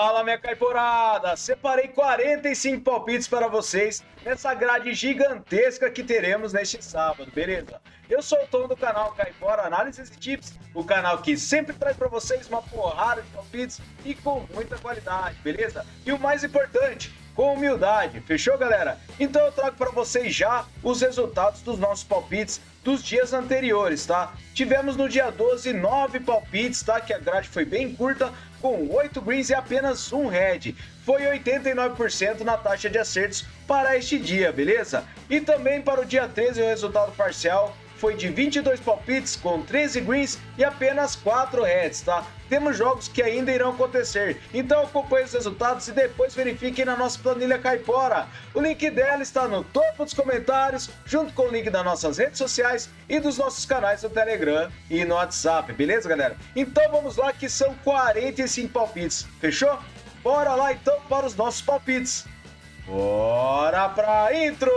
Fala, minha caiporada! Separei 45 palpites para vocês nessa grade gigantesca que teremos neste sábado, beleza? Eu sou o Tom do canal Caipora Análises e Tips, o canal que sempre traz para vocês uma porrada de palpites e com muita qualidade, beleza? E o mais importante, com humildade, fechou, galera? Então eu trago para vocês já os resultados dos nossos palpites dos dias anteriores, tá? Tivemos no dia 12 9 palpites, tá? Que a grade foi bem curta, com 8 greens e apenas um red. Foi 89% na taxa de acertos para este dia, beleza? E também para o dia 13 o resultado parcial foi de 22 palpites com 13 greens e apenas 4 reds, tá? Temos jogos que ainda irão acontecer, então acompanhe os resultados e depois verifiquem na nossa planilha Caipora. O link dela está no topo dos comentários, junto com o link das nossas redes sociais e dos nossos canais no Telegram e no WhatsApp, beleza, galera? Então vamos lá que são 45 palpites, fechou? Bora lá então para os nossos palpites. Bora pra intro!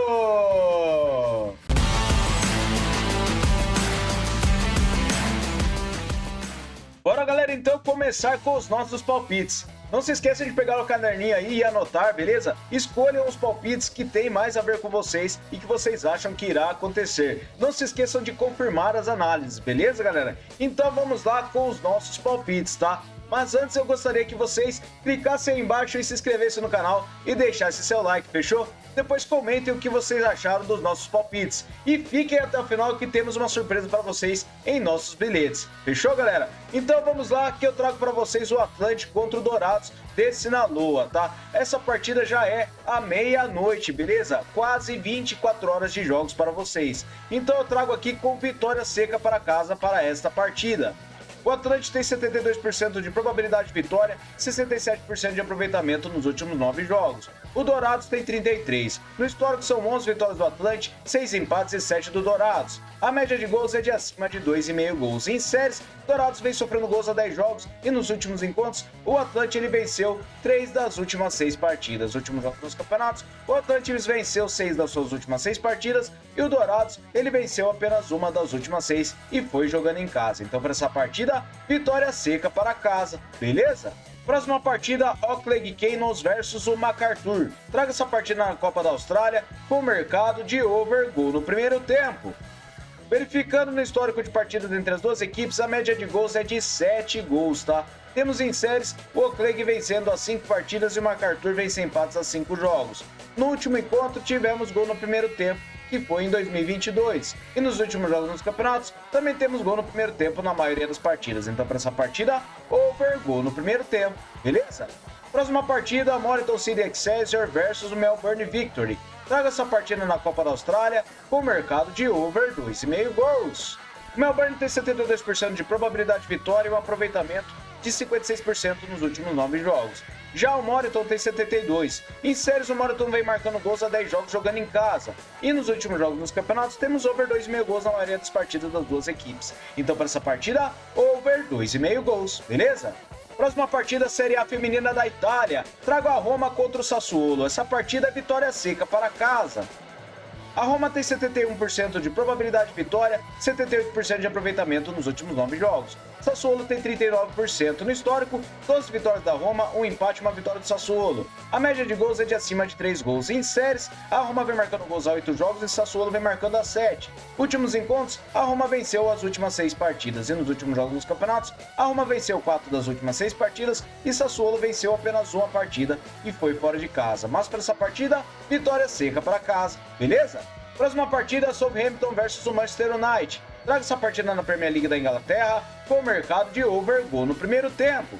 Bora, galera, então começar com os nossos palpites. Não se esqueça de pegar o caderninho aí e anotar, beleza? Escolham os palpites que tem mais a ver com vocês e que vocês acham que irá acontecer. Não se esqueçam de confirmar as análises, beleza, galera? Então vamos lá com os nossos palpites, tá? Mas antes eu gostaria que vocês clicassem aí embaixo e se inscrevessem no canal e deixassem seu like, fechou? Depois comentem o que vocês acharam dos nossos palpites. E fiquem até o final que temos uma surpresa para vocês em nossos bilhetes. Fechou, galera? Então vamos lá que eu trago para vocês o Atlântico contra o Dourados de Sinaloa, tá? Essa partida já é à meia-noite, beleza? Quase 24 horas de jogos para vocês. Então eu trago aqui com vitória seca para casa para esta partida. O Atlântico tem 72% de probabilidade de vitória, 67% de aproveitamento nos últimos 9 jogos. O Dourados tem 33%. No histórico são 11 vitórias do Atlântico, 6 empates e 7 do Dourados. A média de gols é de acima de 2,5 gols. Em séries, Dourados vem sofrendo gols há 10 jogos e nos últimos encontros, o Atlântico ele venceu 3 das últimas 6 partidas. Nos últimos jogos dos campeonatos, o Atlântico venceu 6 das suas últimas 6 partidas e o Dourados ele venceu apenas uma das últimas 6 e foi jogando em casa. Então, para essa partida, vitória seca para casa, beleza? Próxima partida, Auckland Cannons versus o MacArthur. Traga essa partida na Copa da Austrália com o mercado de over gol no primeiro tempo. Verificando no histórico de partidas entre as duas equipes, a média de gols é de 7 gols, tá? Temos em séries o Auckland vencendo as 5 partidas e o MacArthur vence empates a 5 jogos. No último encontro, tivemos gol no primeiro tempo, que foi em 2022. E nos últimos jogos nos campeonatos, também temos gol no primeiro tempo na maioria das partidas. Então, para essa partida, over gol no primeiro tempo, beleza? Próxima partida, Moreton City Excelsior versus o Melbourne Victory. Traga essa partida na Copa da Austrália com o mercado de over 2,5 gols. O Melbourne tem 72% de probabilidade de vitória e um aproveitamento de 56% nos últimos 9 jogos. Já o Moreton tem 72%. Em séries, o Moreton vem marcando gols há 10 jogos jogando em casa. E nos últimos jogos nos campeonatos, temos over 2,5 gols na maioria das partidas das duas equipes. Então, para essa partida, over 2,5 gols, beleza? Próxima partida, Série A feminina da Itália. Trago a Roma contra o Sassuolo. Essa partida é vitória seca para casa. A Roma tem 71% de probabilidade de vitória, 78% de aproveitamento nos últimos 9 jogos. Sassuolo tem 39%. No histórico, 12 vitórias da Roma, um empate e uma vitória do Sassuolo. A média de gols é de acima de 3 gols. Em séries, a Roma vem marcando gols há 8 jogos e Sassuolo vem marcando há 7. Últimos encontros, a Roma venceu as últimas 6 partidas. E nos últimos jogos nos campeonatos, a Roma venceu 4 das últimas 6 partidas e Sassuolo venceu apenas uma partida e foi fora de casa. Mas para essa partida, vitória seca para casa, beleza? Próxima partida, Southampton versus o Manchester United. Traga essa partida na Premier League da Inglaterra com o mercado de over gol no primeiro tempo.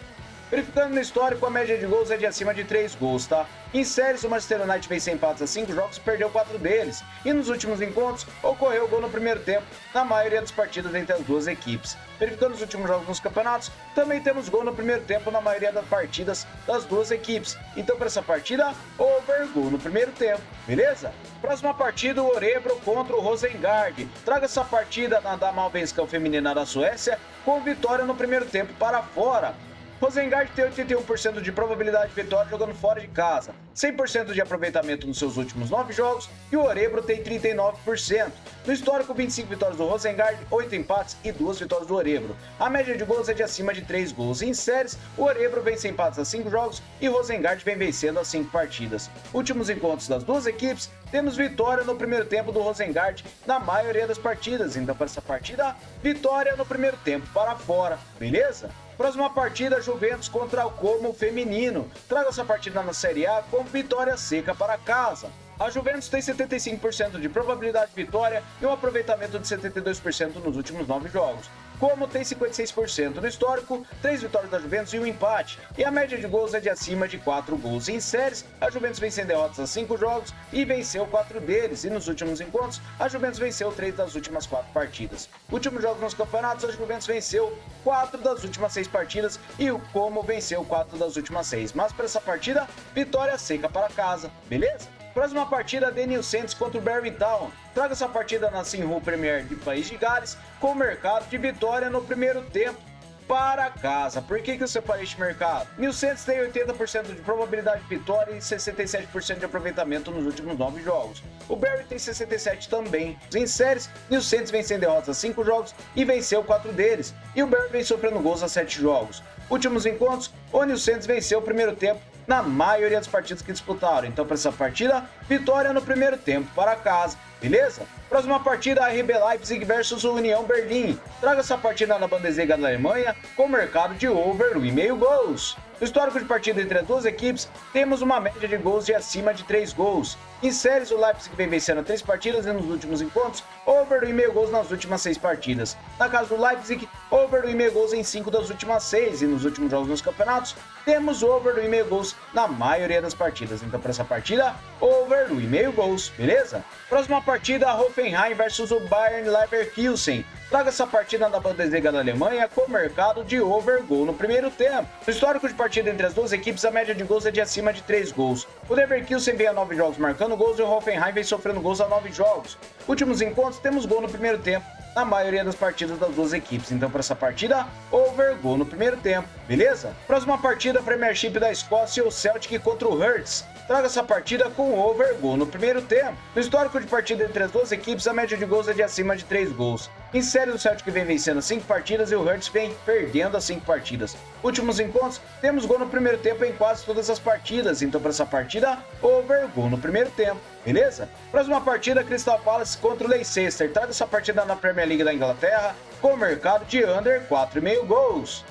Verificando no histórico, a média de gols é de acima de 3 gols, tá? Em séries, o Manchester United fez empates a 5 jogos e perdeu 4 deles. E nos últimos encontros, ocorreu gol no primeiro tempo na maioria das partidas entre as duas equipes. Verificando os últimos jogos nos campeonatos, também temos gol no primeiro tempo na maioria das partidas das duas equipes. Então, para essa partida, over gol no primeiro tempo, beleza? Próxima partida, o Orebro contra o Rosengard. Traga essa partida na Damallsvenskan feminina da Suécia com vitória no primeiro tempo para fora. Rosengard tem 81% de probabilidade de vitória jogando fora de casa, 100% de aproveitamento nos seus últimos 9 jogos e o Örebro tem 39%. No histórico, 25 vitórias do Rosengard, 8 empates e 2 vitórias do Örebro. A média de gols é de acima de 3 gols. Em séries, o Örebro vence empates a 5 jogos e o Rosengard vem vencendo as 5 partidas. Últimos encontros das duas equipes, temos vitória no primeiro tempo do Rosengard na maioria das partidas. Então, para essa partida, vitória no primeiro tempo para fora, beleza? Próxima partida, Juventus contra o Como feminino. Traga essa partida na Série A com vitória seca para casa. A Juventus tem 75% de probabilidade de vitória e um aproveitamento de 72% nos últimos 9 jogos. Como tem 56% no histórico, 3 vitórias da Juventus e um empate, e a média de gols é de acima de 4 gols. Em séries, a Juventus vem sem derrotas a 5 jogos e venceu 4 deles, e nos últimos encontros, a Juventus venceu 3 das últimas 4 partidas. Últimos jogos nos campeonatos, a Juventus venceu 4 das últimas 6 partidas e o Como venceu 4 das últimas 6. Mas para essa partida, vitória seca para casa, beleza? Próxima partida, Denil Saints contra o Barry Town. Traga essa partida na Sinhu Premier de País de Gales com o mercado de vitória no primeiro tempo para casa. Por que eu separei este mercado? New Saints tem 80% de probabilidade de vitória e 67% de aproveitamento nos últimos 9 jogos. O Barry tem 67% também. Em séries, New Saints vem sem derrotas a 5 jogos e venceu 4 deles. E o Barry vem sofrendo gols a 7 jogos. Últimos encontros, o New Saints venceu o primeiro tempo na maioria das partidas que disputaram. Então, para essa partida, vitória no primeiro tempo para casa, beleza? Próxima partida, a RB Leipzig versus o União Berlim. Traga essa partida na Bundesliga da Alemanha com mercado de over 1,5 gols. No histórico de partida entre as duas equipes, temos uma média de gols de acima de 3 gols. Em séries, o Leipzig vem vencendo 3 partidas e nos últimos encontros, over 1,5 gols nas últimas 6 partidas. Na casa do Leipzig, over 1,5 gols em 5 das últimas 6 e nos últimos jogos nos campeonatos, temos over 1,5 gols na maioria das partidas. Então, para essa partida, over 1,5 gols, beleza? Próxima partida, Hoffenheim versus o Bayern Leverkusen. Traga essa partida na Bundesliga da Alemanha com mercado de over gol no primeiro tempo. No histórico de partida entre as duas equipes, a média de gols é de acima de 3 gols. O Leverkusen vem a 9 jogos marcando gols e o Hoffenheim vem sofrendo gols a 9 jogos. Últimos encontros, temos gol no primeiro tempo na maioria das partidas das duas equipes. Então, para essa partida, over gol no primeiro tempo, beleza? Próxima partida, Premiership da Escócia, o Celtic contra o Hearts. Traga essa partida com over gol no primeiro tempo. No histórico de partida entre as duas equipes, a média de gols é de acima de 3 gols. Em série, o Celtic vem vencendo 5 partidas e o Hearts vem perdendo as 5 partidas. Últimos encontros, temos gol no primeiro tempo em quase todas as partidas. Então, para essa partida, over gol no primeiro tempo, beleza? Próxima partida, Crystal Palace contra o Leicester. Traga essa partida na Premier League da Inglaterra com o mercado de under 4,5 gols.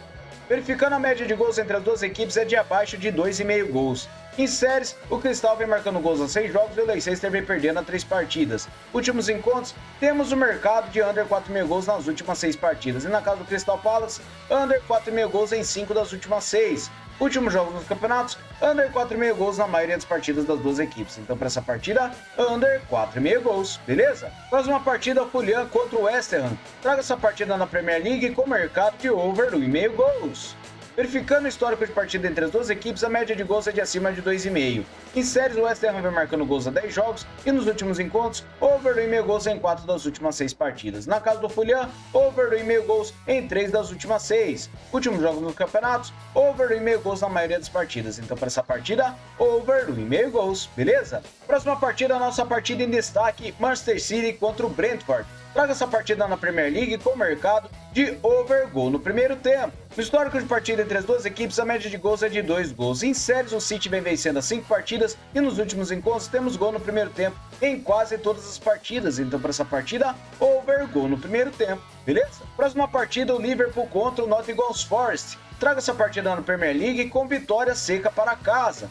Verificando a média de gols entre as duas equipes é de abaixo de 2,5 gols. Em séries, o Crystal vem marcando gols a 6 jogos e o Leicester vem perdendo a 3 partidas. Últimos encontros, temos o mercado de under 4,5 gols nas últimas 6 partidas. E na casa do Crystal Palace, under 4,5 gols em 5 das últimas 6. Últimos jogos nos campeonatos, under 4,5 gols na maioria das partidas das duas equipes. Então, para essa partida, under 4,5 gols, beleza? Próxima partida, o Fulham contra o West Ham. Traga essa partida na Premier League com mercado de over 1,5 gols. Verificando o histórico de partida entre as duas equipes, a média de gols é de acima de 2,5. Em séries, o West Ham vem marcando gols a 10 jogos e nos últimos encontros, over 1,5 gols em 4 das últimas 6 partidas. Na casa do Fulham, over 1,5 gols em 3 das últimas 6. Últimos jogos nos campeonatos, over 1,5 gols na maioria das partidas. Então, para essa partida, over 1,5 gols, beleza? Próxima partida, a nossa partida em destaque, Manchester City contra o Brentford. Traga essa partida na Premier League com o mercado de over gol no primeiro tempo. No histórico de partida entre as duas equipes, a média de gols é de 2 gols. Em séries, o City vem vencendo as 5 partidas e nos últimos encontros temos gol no primeiro tempo em quase todas as partidas. Então, para essa partida, over gol no primeiro tempo, beleza? Próxima partida, o Liverpool contra o Nottingham Forest. Traga essa partida na Premier League com vitória seca para casa.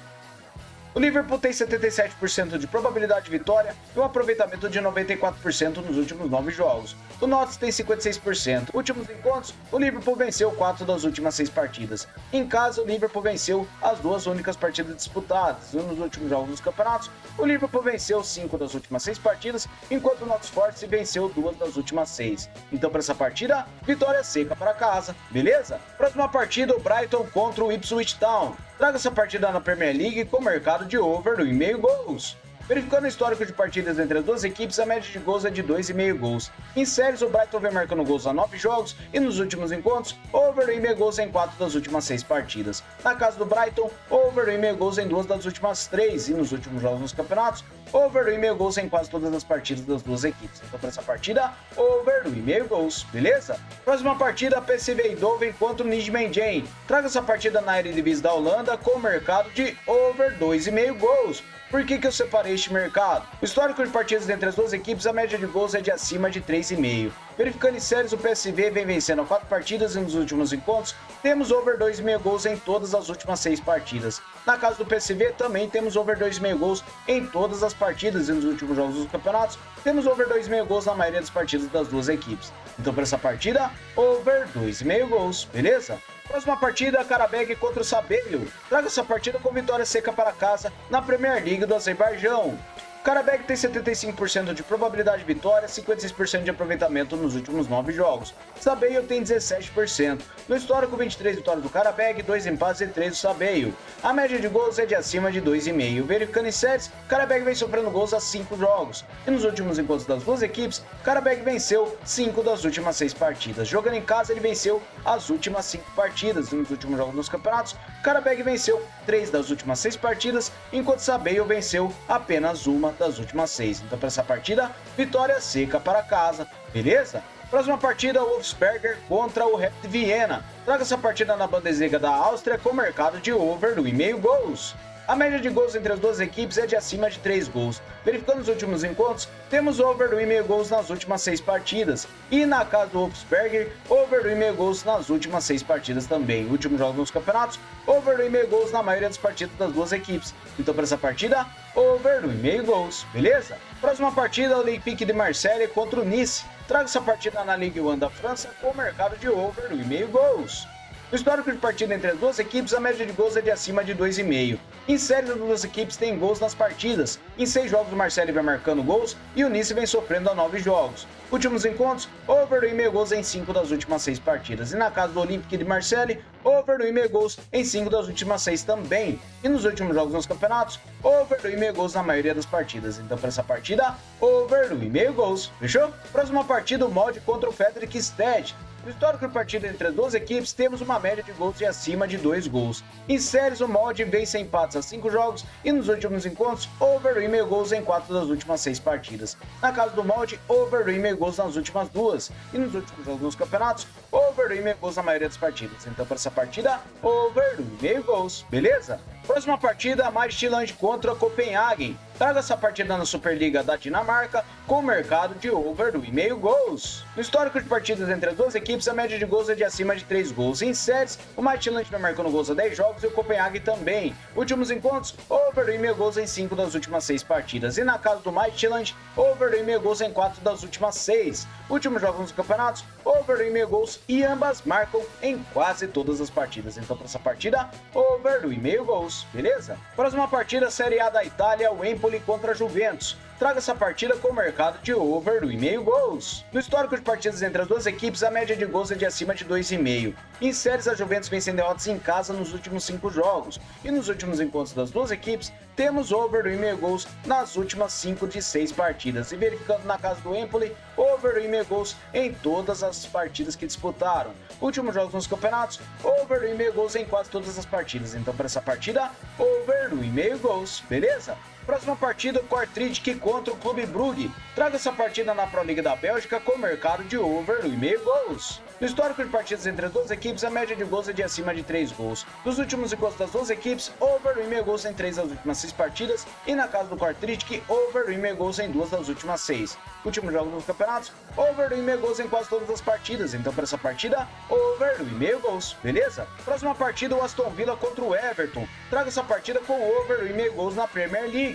O Liverpool tem 77% de probabilidade de vitória e um aproveitamento de 94% nos últimos 9 jogos. O Notts tem 56%. Últimos encontros, o Liverpool venceu 4 das últimas 6 partidas. Em casa, o Liverpool venceu as 2 únicas partidas disputadas. E nos últimos jogos dos campeonatos, o Liverpool venceu 5 das últimas 6 partidas, enquanto o Notts Forest venceu 2 das últimas 6. Então, para essa partida, vitória seca para casa, beleza? Próxima partida, o Brighton contra o Ipswich Town. Traga essa partida na Premier League com mercado de over 1,5 gols. Verificando o histórico de partidas entre as duas equipes, a média de gols é de 2,5 gols. Em séries, o Brighton vem marcando gols há 9 jogos e nos últimos encontros, over 1,5 gols em 4 das últimas 6 partidas. Na casa do Brighton, over 1,5 gols em 2 das últimas 3 e nos últimos jogos nos campeonatos, over 1,5 gols em quase todas as partidas das duas equipes. Então, para essa partida, over 1,5 gols, beleza? Próxima partida, PSV Eindhoven contra o Nijmegen. Traga essa partida na Eredivisie da Holanda com o mercado de over 2,5 gols. Por que eu separei este mercado? O histórico de partidas entre as duas equipes, a média de gols é de acima de 3,5. Verificando em séries, o PSV vem vencendo 4 partidas e nos últimos encontros temos over 2,5 gols em todas as últimas 6 partidas. Na casa do PSV também temos over 2,5 gols em todas as partidas e nos últimos jogos dos campeonatos temos over 2,5 gols na maioria das partidas das duas equipes. Então para essa partida, over 2,5 gols, beleza? Próxima partida, Karabag contra o Sabelho. Traga essa partida com vitória seca para casa na Premier League do Azerbaijão. Karabag tem 75% de probabilidade de vitória, 56% de aproveitamento nos últimos 9 jogos. Sabeio tem 17%. No histórico, 23 vitórias do Karabag, 2 empates e 3 do Sabeio. A média de gols é de acima de 2,5. Verificando em séries, Karabag vem sofrendo gols há 5 jogos. E nos últimos encontros das duas equipes, Karabag venceu 5 das últimas 6 partidas. Jogando em casa, ele venceu as últimas 5 partidas. E nos últimos jogos nos campeonatos, Karabag venceu 3 das últimas 6 partidas, enquanto Sabeio venceu apenas uma das últimas 6. Então, para essa partida, vitória seca para casa, beleza? Próxima partida, Wolfsberger contra o Rapid Viena. Traga essa partida na Bundesliga da Áustria com mercado de over 1,5 gols. A média de gols entre as duas equipes é de acima de 3 gols. Verificando os últimos encontros, temos over 1,5 gols nas últimas 6 partidas. E na casa do Wolfsberger, over 1,5 gols nas últimas 6 partidas também. Últimos jogos nos campeonatos, over 1,5 gols na maioria das partidas das duas equipes. Então para essa partida, over 1,5 gols, beleza? Próxima partida, Olympique de Marseille contra o Nice. Traga essa partida na Ligue 1 da França com o mercado de over 1,5 gols. No histórico de partida entre as duas equipes, a média de gols é de acima de 2,5. Em séries, as duas equipes têm gols nas partidas. Em 6 jogos, o Marseille vem marcando gols e o Nice vem sofrendo a 9 jogos. Últimos encontros, over 1,5 gols em 5 das últimas 6 partidas. E na casa do Olympique de Marseille, over 1,5 gols em 5 das últimas 6 também. E nos últimos jogos nos campeonatos, over 1,5 gols na maioria das partidas. Então para essa partida, over 1,5 gols. Fechou? Próxima partida, o Molde contra o Fredrikstad. No histórico de partida entre as duas equipes, temos uma média de gols de acima de 2 gols. Em séries, o Molde vence empates a 5 jogos e nos últimos encontros, over 1,5 gols em 4 das últimas 6 partidas. Na casa do Molde, over 1,5 gols nas últimas 2 e nos últimos jogos nos campeonatos, over 1,5 gols na maioria das partidas. Então para essa partida, over 1,5 gols, beleza? Próxima partida, Midtjylland contra Copenhagen. Traga essa partida na Superliga da Dinamarca com o mercado de over 1,5 gols. No histórico de partidas entre as duas equipes, a média de gols é de acima de 3 gols. Em séries, o Midtjylland vem marcando gols há 10 jogos e o Copenhagen também. Últimos encontros, over 1,5 gols em 5 das últimas 6 partidas. E na casa do Midtjylland, over 1,5 gols em 4 das últimas 6. Últimos jogos nos campeonatos, over 1,5 gols e ambas marcam em quase todas as partidas. Então para essa partida, over 1,5 gols, beleza? Próxima partida, Série A da Itália, o Empoli contra a Juventus. Traga essa partida com o mercado de over 1,5 gols. No histórico de partidas entre as duas equipes, a média de gols é de acima de 2,5. Em séries, a Juventus vem sem derrotas em casa nos últimos 5 jogos. E nos últimos encontros das duas equipes, temos over 1,5 gols nas últimas 5 de 6 partidas. E verificando na casa do Empoli, over 1,5 gols em todas as partidas que disputaram. Últimos jogos nos campeonatos, over 1,5 gols em quase todas as partidas. Então para essa partida, over 1,5 gols, beleza? Próxima partida, o Kortrijk contra o Clube Brugge. Traga essa partida na Pro Liga da Bélgica com o mercado de over 1,5 gols. No histórico de partidas entre as duas equipes, a média de gols é de acima de 3 gols. Nos últimos encontros das duas equipes, over 1,5 gols em 3 das últimas 6 partidas. E na casa do Kortrijk, over 1,5 gols em 2 das últimas 6. Últimos jogos nos campeonatos, over 1,5 gols em quase todas as partidas. Então para essa partida, over 1,5 gols, beleza? Próxima partida, o Aston Villa contra o Everton. Traga essa partida com over 1,5 gols na Premier League.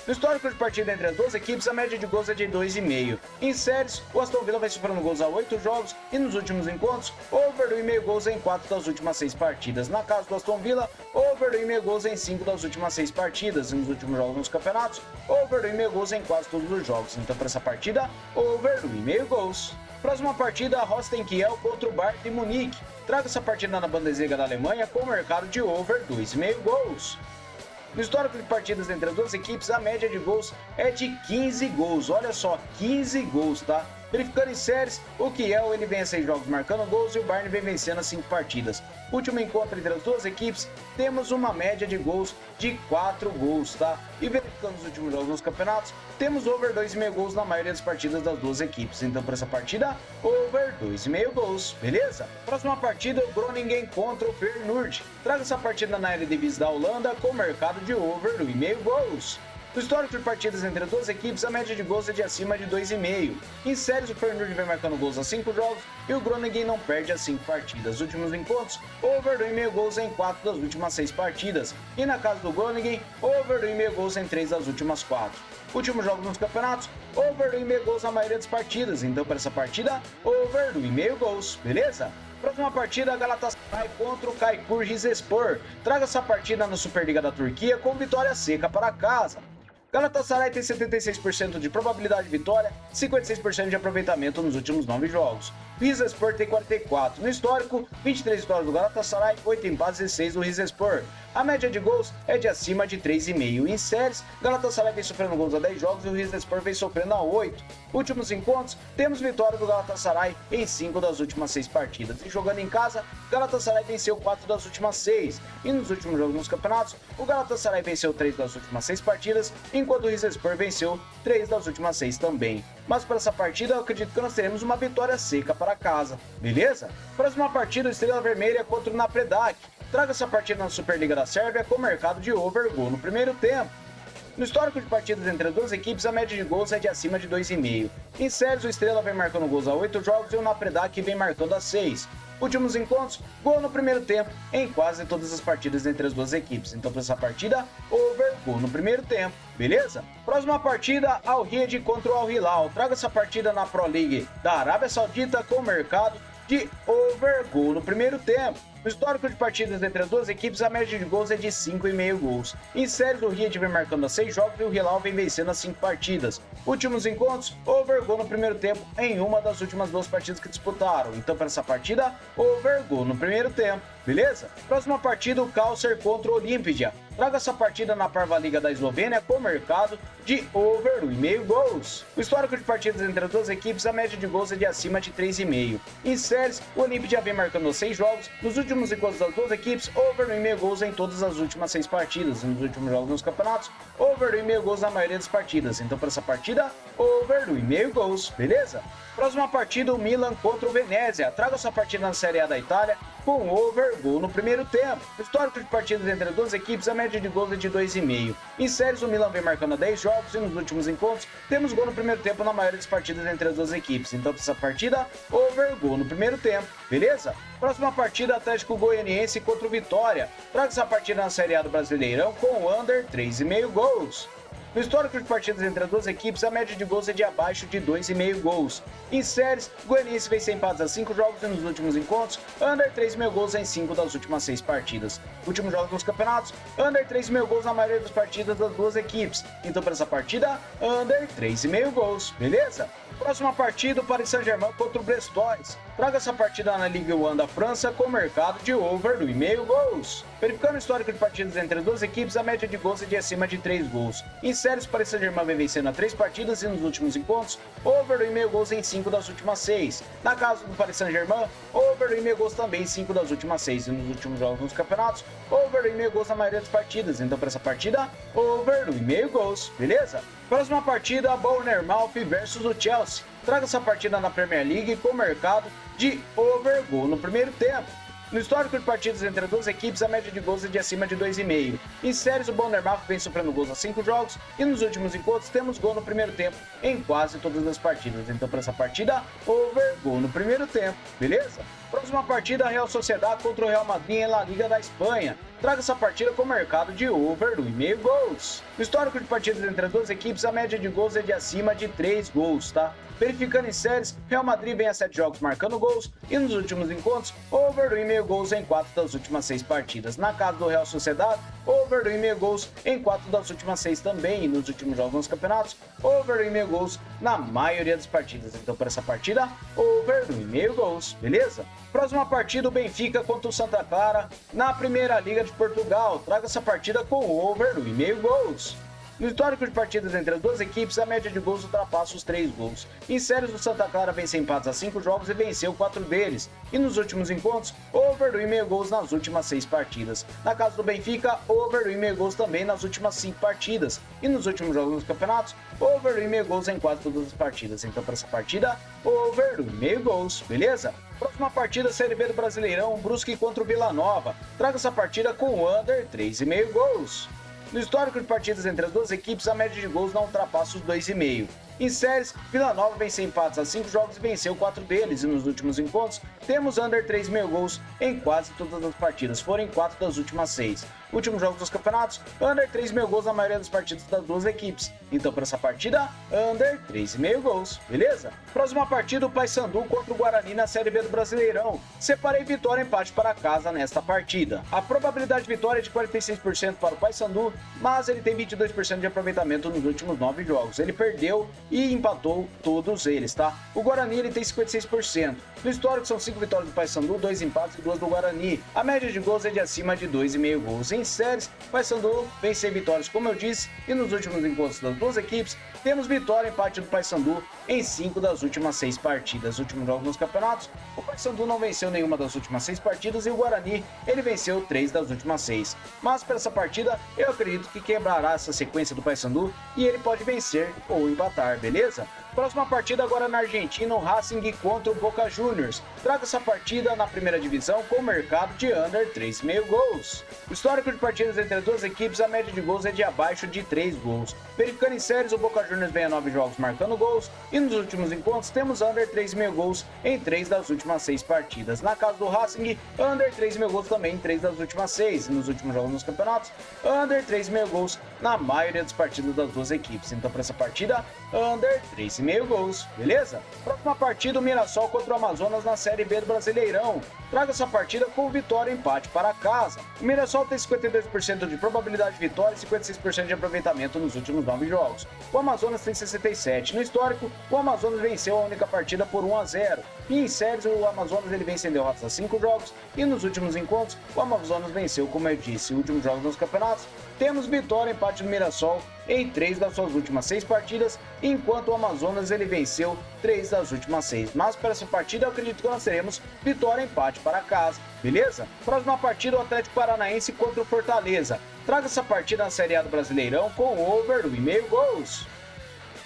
No histórico de partida entre as duas equipes, a média de gols é de 2,5. Em séries, o Aston Villa vai sofrendo gols há 8 jogos e nos últimos encontros, over 1,5 gols em 4 das últimas 6 partidas. Na casa do Aston Villa, over 1,5 gols em 5 das últimas 6 partidas. E nos últimos jogos nos campeonatos, over 1,5 gols em quase todos os jogos. Então para essa partida, over 1,5 gols. Próxima partida, Holstein Kiel contra o Bayern de Munique. Traga essa partida na Bundesliga da Alemanha com o mercado de over 2,5 gols. No histórico de partidas entre as duas equipes, a média de gols é de 15 gols. Olha só, 15 gols, tá? Verificando em séries, o Kiel ele vem a 6 jogos marcando gols e o Bayern vem vencendo as 5 partidas. Último encontro entre as duas equipes, temos uma média de gols de 4 gols, tá? E verificando os últimos jogos nos campeonatos, temos over 2,5 gols na maioria das partidas das duas equipes. Então, para essa partida, over 2,5 gols, beleza? Próxima partida, o Groningen contra o Feyenoord. Traga essa partida na Eredivisie da Holanda com mercado de over 1,5 gols. No histórico de partidas entre as duas equipes, a média de gols é de acima de 2,5. Em séries, o Feyenoord vem marcando gols a 5 jogos e o Groningen não perde as 5 partidas. Os últimos encontros, over 1,5 gols em 4 das últimas 6 partidas. E na casa do Groningen, over 1,5 gols em 3 das últimas 4. Últimos jogos nos campeonatos, over 1,5 gols na maioria das partidas. Então, para essa partida, over 1,5 gols, beleza? Próxima partida, Galatasaray contra o Kayseri Rizespor. Traga essa partida na Superliga da Turquia com vitória seca para casa. Galatasaray tem 76% de probabilidade de vitória e 56% de aproveitamento nos últimos 9 jogos. Rizespor tem 44. No histórico, 23 vitórias do Galatasaray, 8 empates e 6 do Rizespor. A média de gols é de acima de 3,5. Em séries, Galatasaray vem sofrendo gols a 10 jogos e o Rizespor vem sofrendo a 8. Últimos encontros, temos vitória do Galatasaray em 5 das últimas 6 partidas. E jogando em casa, Galatasaray venceu 4 das últimas 6. E nos últimos jogos nos campeonatos, o Galatasaray venceu 3 das últimas 6 partidas, enquanto o Rizespor venceu 3 das últimas 6 também. Mas para essa partida, eu acredito que nós teremos uma vitória seca para casa, beleza? Próxima partida, Estrela Vermelha contra o Napredak. Traga essa partida na Superliga da Sérvia com mercado de over gol no primeiro tempo. No histórico de partidas entre as duas equipes, a média de gols é de acima de 2,5. Em séries, o Estrela vem marcando gols a 8 jogos e o Napredak vem marcando a 6. Últimos encontros, gol no primeiro tempo em quase todas as partidas entre as duas equipes. Então, para essa partida, over gol no primeiro tempo, beleza? Próxima partida, Al Riyad contra o Al Hilal. Traga essa partida na Pro League da Arábia Saudita com mercado de over gol no primeiro tempo. No histórico de partidas entre as duas equipes, a média de gols é de 5,5 gols. Em séries, o Riyad vem marcando a 6 jogos e o Hilal vem vencendo as 5 partidas. Últimos encontros, over gol no primeiro tempo em uma das últimas 2 partidas que disputaram. Então, para essa partida, over gol no primeiro tempo, beleza? Próxima partida, o Kayseri contra o Olimpija. Traga essa partida na Prva Liga da Eslovênia com mercado de over 1,5 gols. O histórico de partidas entre as duas equipes, a média de gols é de acima de 3,5. Em séries, o Olimpija vem marcando 6 jogos. Nos últimos encontros das duas equipes, over 1,5 gols em todas as últimas 6 partidas. Nos últimos jogos nos campeonatos, over 1,5 gols na maioria das partidas. Então, para essa partida, over 1,5 gols, beleza? Próxima partida, o Milan contra o Venezia. Traga essa partida na Série A da Itália com over gol no primeiro tempo. No histórico de partidas entre as duas equipes, a média de gols é de 2,5. Em séries, o Milan vem marcando 10 jogos e nos últimos encontros, temos gol no primeiro tempo na maioria das partidas entre as duas equipes. Então, para essa partida, over gol no primeiro tempo, beleza? Próxima partida, Atlético Goianiense contra o Vitória. Traga essa partida na Série A do Brasileirão com under 3,5 gols. No histórico de partidas entre as duas equipes, a média de gols é de abaixo de 2,5 gols. Em séries, o Goianiense vem sem empates a 5 jogos e nos últimos encontros, under 3,5 gols em 5 das últimas 6 partidas. Últimos jogos nos campeonatos, under 3,5 gols na maioria das partidas das duas equipes. Então, para essa partida, under 3,5 gols, beleza? Próxima partida, o Paris Saint-Germain contra o Brestois. Traga essa partida na Ligue 1 da França com mercado de over 1,5 gols. Verificando o histórico de partidas entre as duas equipes, a média de gols é de acima de 3 gols. Em séries, o Paris Saint-Germain vem vencendo a 3 partidas e nos últimos encontros, over 1,5 gols em 5 das últimas 6. Na casa do Paris Saint-Germain, over 1,5 gols também em 5 das últimas 6. E nos últimos jogos nos campeonatos, over 1,5 gols na maioria das partidas. Então, para essa partida, over 1,5 gols, beleza? Próxima partida, Bournemouth versus o Chelsea. Traga essa partida na Premier League com mercado de over gol no primeiro tempo. No histórico de partidas entre as duas equipes, a média de gols é de acima de 2,5. Em séries, o Bournemouth vem sofrendo gols a 5 jogos e nos últimos encontros temos gol no primeiro tempo em quase todas as partidas. Então, para essa partida, over gol no primeiro tempo, beleza? Próxima partida, Real Sociedad contra o Real Madrid em La Liga da Espanha. Traga essa partida com mercado de over 1,5 gols. No histórico de partidas entre as duas equipes, a média de gols é de acima de 3 gols, tá? Verificando em séries, Real Madrid vem a 7 jogos marcando gols e nos últimos encontros, over 1,5 gols em 4 das últimas 6 partidas. Na casa do Real Sociedad, over 1,5 gols em 4 das últimas 6 também. E nos últimos jogos nos campeonatos, over 1,5 gols na maioria das partidas. Então, para essa partida, over 1,5 gols, beleza? Próxima partida, o Benfica contra o Santa Clara na Primeira Liga de Portugal. Traga essa partida com over 1,5 gols. No histórico de partidas entre as duas equipes, a média de gols ultrapassa os 3 gols. Em séries, o Santa Clara vence empates a 5 jogos e venceu 4 deles. E nos últimos encontros, over 1,5 gols nas últimas 6 partidas. Na casa do Benfica, over 1,5 gols também nas últimas 5 partidas. E nos últimos jogos dos campeonatos, over 1,5 gols em quase todas as partidas. Então, para essa partida, over 1,5 gols, beleza? Próxima partida, Série B do Brasileirão, Brusque contra o Vila Nova. Traga essa partida com under 3,5 gols. No histórico de partidas entre as duas equipes, a média de gols não ultrapassa os 2,5. Em séries, Vila Nova venceu empates a 5 jogos e venceu 4 deles. E nos últimos encontros, temos under 3,5 gols em quase todas as partidas. Foram em 4 das últimas 6. Últimos jogos dos campeonatos, under 3,5 gols na maioria das partidas das duas equipes. Então, para essa partida, under 3,5 gols, beleza? Próxima partida, o Paysandu contra o Guarani na Série B do Brasileirão. Separei vitória e empate para casa nesta partida. A probabilidade de vitória é de 46% para o Paysandu, mas ele tem 22% de aproveitamento nos últimos 9 jogos. Ele perdeu e empatou todos eles, tá? O Guarani ele tem 56%. No histórico são 5 vitórias do Paysandu, 2 empates e 2 do Guarani. A média de gols é de acima de 2,5 gols. Em séries, o Paysandu vence vitórias, como eu disse, e nos últimos encontros das duas equipes, temos vitória e empate do Paysandu em 5 das últimas 6 partidas. Últimos jogos nos campeonatos, o Paysandu não venceu nenhuma das últimas 6 partidas e o Guarani, ele venceu 3 das últimas 6. Mas para essa partida, eu acredito que quebrará essa sequência do Paysandu e ele pode vencer ou empatar, beleza? Próxima partida agora na Argentina, o Racing contra o Boca Juniors. Traga essa partida na primeira divisão com o mercado de under 3,5 gols. O histórico de partidas entre as duas equipes, a média de gols é de abaixo de 3 gols. Verificando em séries, o Boca Juniors vem a 9 jogos marcando gols e nos últimos encontros temos under 3,5 gols em 3 das últimas 6 partidas. Na casa do Racing, under 3,5 gols também em 3 das últimas 6. E nos últimos jogos nos campeonatos, under 3,5 gols na maioria das partidas das duas equipes. Então, para essa partida, under 3,5 gols, beleza? Próxima partida, o Mirassol contra o Amazonas na Série B do Brasileirão. Traga essa partida com vitória e empate para casa. O Mirassol tem 52% de probabilidade de vitória e 56% de aproveitamento nos últimos 9 jogos. O Amazonas tem 67%. No histórico, o Amazonas venceu a única partida por 1-0. E em séries, o Amazonas ele vence em derrotas a 5 jogos. E nos últimos encontros, o Amazonas venceu, como eu disse, últimos jogos nos campeonatos. Temos vitória e empate do Mirassol em 3 das suas últimas 6 partidas, enquanto o Amazonas ele venceu 3 das últimas 6. Mas para essa partida eu acredito que nós teremos vitória e empate para casa, beleza? Próxima partida, o Atlético Paranaense contra o Fortaleza. Traga essa partida na Série A do Brasileirão com over 1,5 gols.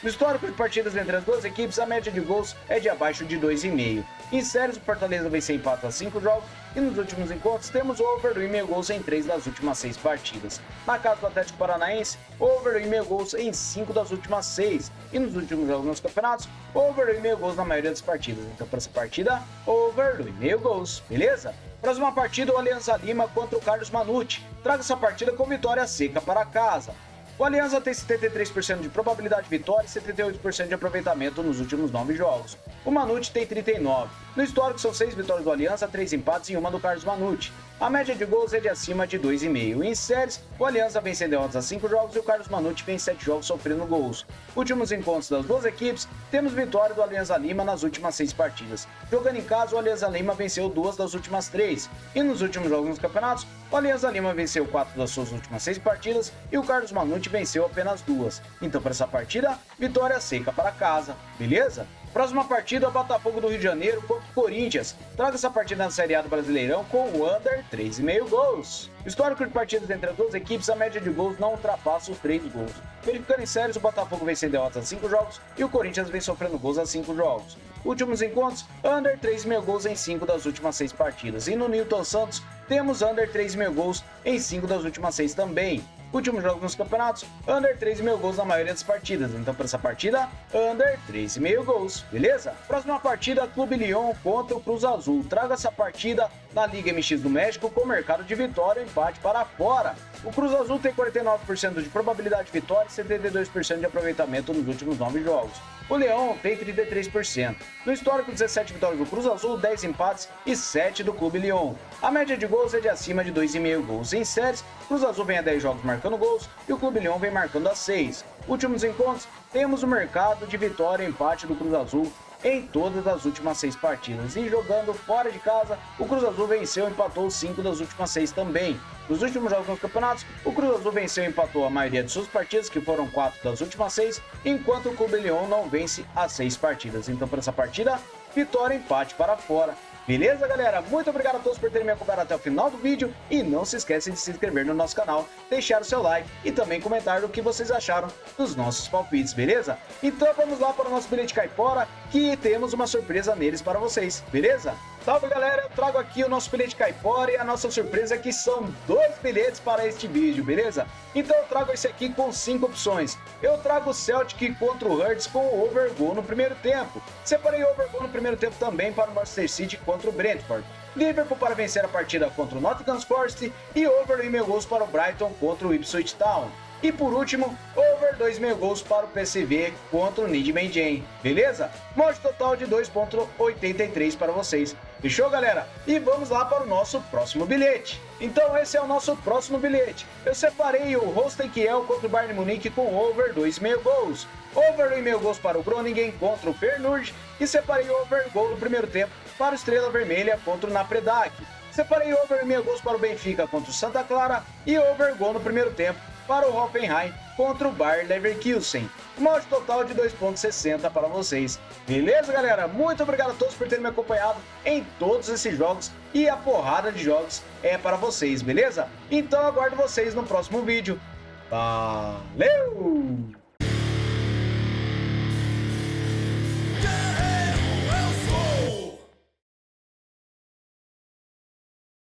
No histórico de partidas entre as duas equipes, a média de gols é de abaixo de 2,5. Em séries, o Fortaleza venceu empates a 5 jogos e nos últimos encontros temos over 1,5 gols em 3 das últimas 6 partidas. Na casa do Atlético Paranaense, over 1,5 gols em 5 das últimas 6 e nos últimos jogos nos campeonatos, over 1,5 gols na maioria das partidas. Então, para essa partida, over 1,5 gols, beleza? Próxima partida, o Alianza Lima contra o Carlos Mannucci. Traga essa partida com vitória seca para casa. O Alianza tem 73% de probabilidade de vitória e 78% de aproveitamento nos últimos 9 jogos. O Mannucci tem 39%. No histórico são 6 vitórias do Alianza, 3 empates e 1 do Carlos Mannucci. A média de gols é de acima de 2,5. Em séries, o Alianza vence em derrotas a 5 jogos e o Carlos Mannucci vence 7 jogos sofrendo gols. Últimos encontros das duas equipes, temos vitória do Alianza Lima nas últimas 6 partidas. Jogando em casa, o Alianza Lima venceu 2 das últimas 3. E nos últimos jogos nos campeonatos, o Alianza Lima venceu 4 das suas últimas 6 partidas e o Carlos Mannucci venceu apenas 2. Então, para essa partida, vitória seca para casa, beleza? Próxima partida, o Botafogo do Rio de Janeiro contra o Corinthians. Traga essa partida na Série A do Brasileirão com o under 3,5 gols. Histórico de partidas entre as duas equipes, a média de gols não ultrapassa os 3 gols. Verificando em séries, o Botafogo vem sem derrotas a 5 jogos e o Corinthians vem sofrendo gols a 5 jogos. Últimos encontros, under 3,5 gols em 5 das últimas 6 partidas. E no Newton Santos, temos under 3,5 gols em 5 das últimas 6 também. Últimos jogos nos campeonatos, under 3,5 gols na maioria das partidas. Então, para essa partida, under 3,5 gols, beleza? Próxima partida, Clube Lyon contra o Cruz Azul. Traga essa partida na Liga MX do México com mercado de vitória e empate para fora. O Cruz Azul tem 49% de probabilidade de vitória e 72% de aproveitamento nos últimos 9 jogos. O Leão tem 33%. No histórico, 17 vitórias do Cruz Azul, 10 empates e 7 do Clube Leão. A média de gols é de acima de 2,5 gols. Em séries, o Cruz Azul vem a 10 jogos marcando gols e o Clube Leão vem marcando a 6. Últimos encontros, temos o mercado de vitória e empate do Cruz Azul em todas as últimas 6 partidas. E jogando fora de casa, o Cruz Azul venceu e empatou 5 das últimas 6 também. Nos últimos jogos nos campeonatos, o Cruz Azul venceu e empatou a maioria de suas partidas, que foram 4 das últimas 6, enquanto o Clube Leão não vence as 6 partidas. Então, para essa partida, vitória e empate para fora. Beleza, galera? Muito obrigado a todos por terem me acompanhado até o final do vídeo e não se esqueçam de se inscrever no nosso canal, deixar o seu like e também comentar o que vocês acharam dos nossos palpites, beleza? Então vamos lá para o nosso bilhete caipora, que temos uma surpresa neles para vocês, beleza? Salve, galera, eu trago aqui o nosso bilhete caipora e a nossa surpresa é que são 2 bilhetes para este vídeo, beleza? Então eu trago esse aqui com 5 opções. Eu trago o Celtic contra o Hurts com o over goal no primeiro tempo. Separei o over goal no primeiro tempo também para o Manchester City contra o Brentford. Liverpool para vencer a partida contra o Nottingham Forest e over 1,5 gols para o Brighton contra o Ipswich Town. E por último, over 2,5 gols para o PSV contra o Nijmegen Magen, beleza? Modo total de 2,83 para vocês. Fechou, galera? E vamos lá para o nosso próximo bilhete. Então esse é o nosso próximo bilhete. Eu separei o Holstein Kiel contra o Bayern Munique com over 2,5 gols. Over 1,5 gols para o Groningen contra o Feyenoord e separei o over goal no primeiro tempo para o Estrela Vermelha contra o Napredak. Separei over 1,5 gols para o Benfica contra o Santa Clara e over goal no primeiro tempo para o Hoffenheim contra o Bayer Leverkusen. Modo total de 2,60 para vocês. Beleza, galera? Muito obrigado a todos por terem me acompanhado em todos esses jogos e a porrada de jogos é para vocês, beleza? Então aguardo vocês no próximo vídeo. Valeu!